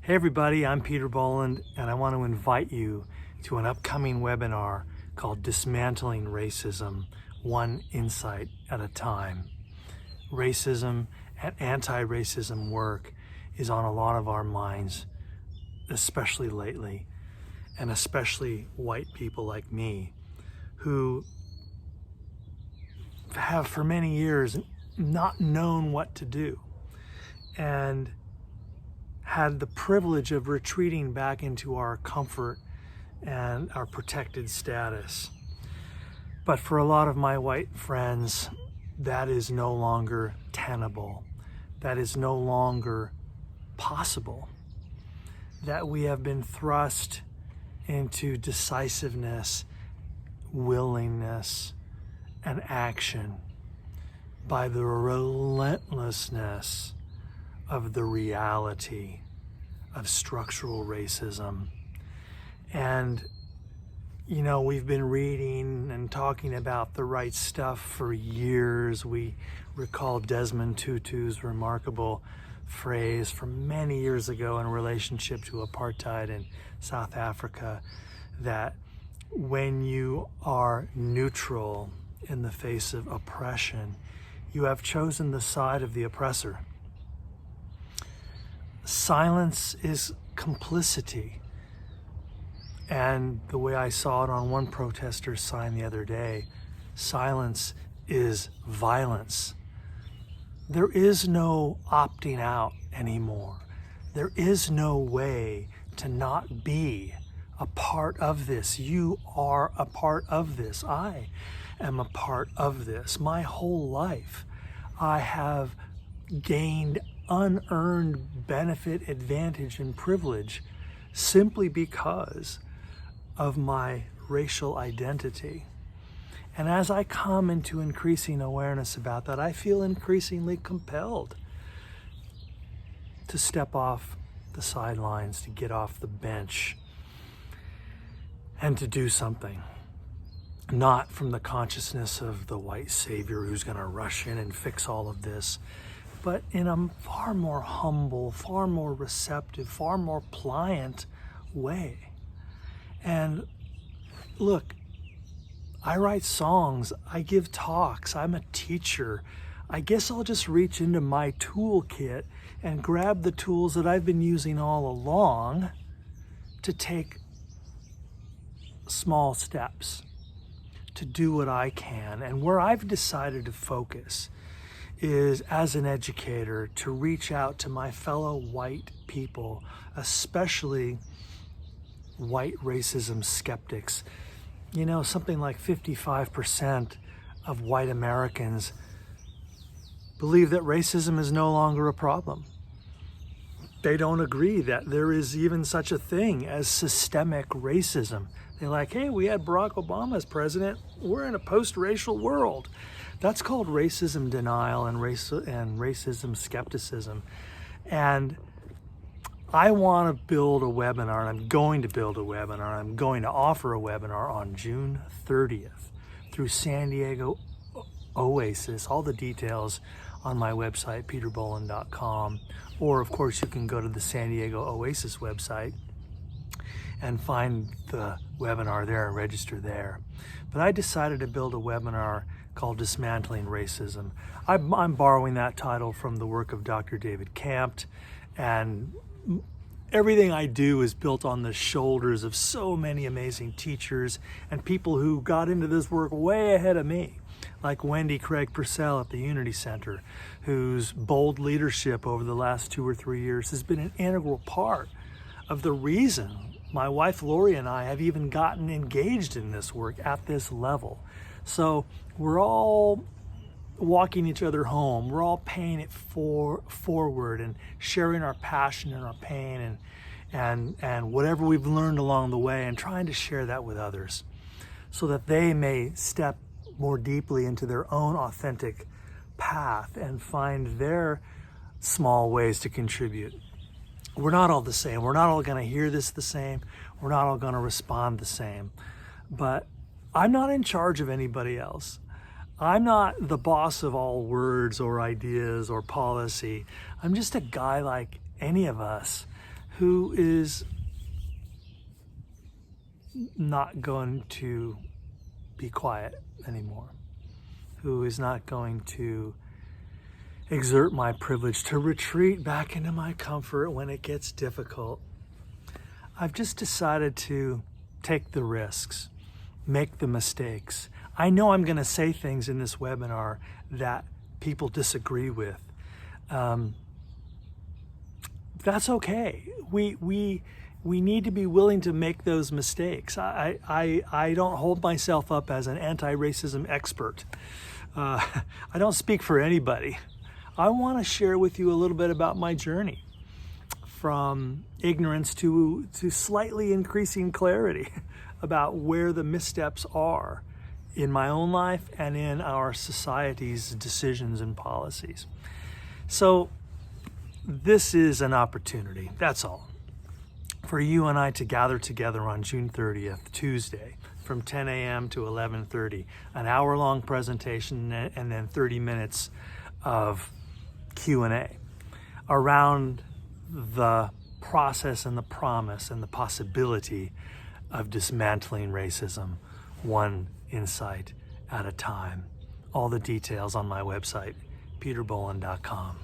Hey everybody, I'm Peter Boland, and I want to invite you to an upcoming webinar called Dismantling Racism, One Insight at a Time. Racism and anti-racism work is on a lot of our minds, especially lately, and especially white people like me, who have for many years not known what to do, and had the privilege of retreating back into our comfort and our protected status. But for a lot of my white friends, that is no longer tenable. That is no longer possible. That we have been thrust into decisiveness, willingness, and action by the relentlessness of the reality of structural racism. And you know, we've been reading and talking about the right stuff for years. We recall Desmond Tutu's remarkable phrase from many years ago in relationship to apartheid in South Africa, that when you are neutral in the face of oppression, you have chosen the side of the oppressor. Silence is complicity. And the way I saw it on one protester's sign the other day, silence is violence. There is no opting out anymore. There is no way to not be a part of this. You are a part of this. I am a part of this. My whole life, I have gained unearned benefit, advantage, and privilege simply because of my racial identity. And as I come into increasing awareness about that, I feel increasingly compelled to step off the sidelines, to get off the bench, and to do something. Not from the consciousness of the white savior who's going to rush in and fix all of this, but in a far more humble, far more receptive, far more pliant way. And look, I write songs, I give talks, I'm a teacher. I guess I'll just reach into my toolkit and grab the tools that I've been using all along to take small steps, to do what I can. And where I've decided to focus is, as an educator, to reach out to my fellow white people, especially white racism skeptics. You know, something like 55% of white Americans believe that racism is no longer a problem. They don't agree that there is even such a thing as systemic racism. They're like, hey, we had Barack Obama as president. We're in a post-racial world. That's called racism denial and racism skepticism. And I want to build a webinar, and I'm going to build a webinar. I'm going to offer a webinar on June 30th through San Diego Oasis. All the details on my website, peterboland.com. Or, of course, you can go to the San Diego Oasis website and find the webinar there and register there. But I decided to build a webinar called Dismantling Racism. I'm borrowing that title from the work of Dr. David Campt, and everything I do is built on the shoulders of so many amazing teachers and people who got into this work way ahead of me, like Wendy Craig Purcell at the Unity Center, whose bold leadership over the last 2 or 3 years has been an integral part of the reason my wife Lori and I have even gotten engaged in this work at this level. So we're all walking each other home. We're all paying it forward and sharing our passion and our pain and whatever we've learned along the way, and trying to share that with others so that they may step more deeply into their own authentic path and find their small ways to contribute. We're not all the same. We're not all going to hear this the same. We're not all going to respond the same. But I'm not in charge of anybody else. I'm not the boss of all words or ideas or policy. I'm just a guy like any of us who is not going to be quiet anymore, who is not going to exert my privilege to retreat back into my comfort when it gets difficult. I've just decided to take the risks, make the mistakes. I know I'm going to say things in this webinar that people disagree with. That's okay. We need to be willing to make those mistakes. I don't hold myself up as an anti-racism expert. I don't speak for anybody. I want to share with you a little bit about my journey from ignorance to slightly increasing clarity about where the missteps are in my own life and in our society's decisions and policies. So this is an opportunity, that's all, for you and I to gather together on June 30th, Tuesday, from 10 a.m. to 11:30, an hour-long presentation and then 30 minutes of Q&A around the process and the promise and the possibility of dismantling racism, one insight at a time. All the details on my website, peterboland.com.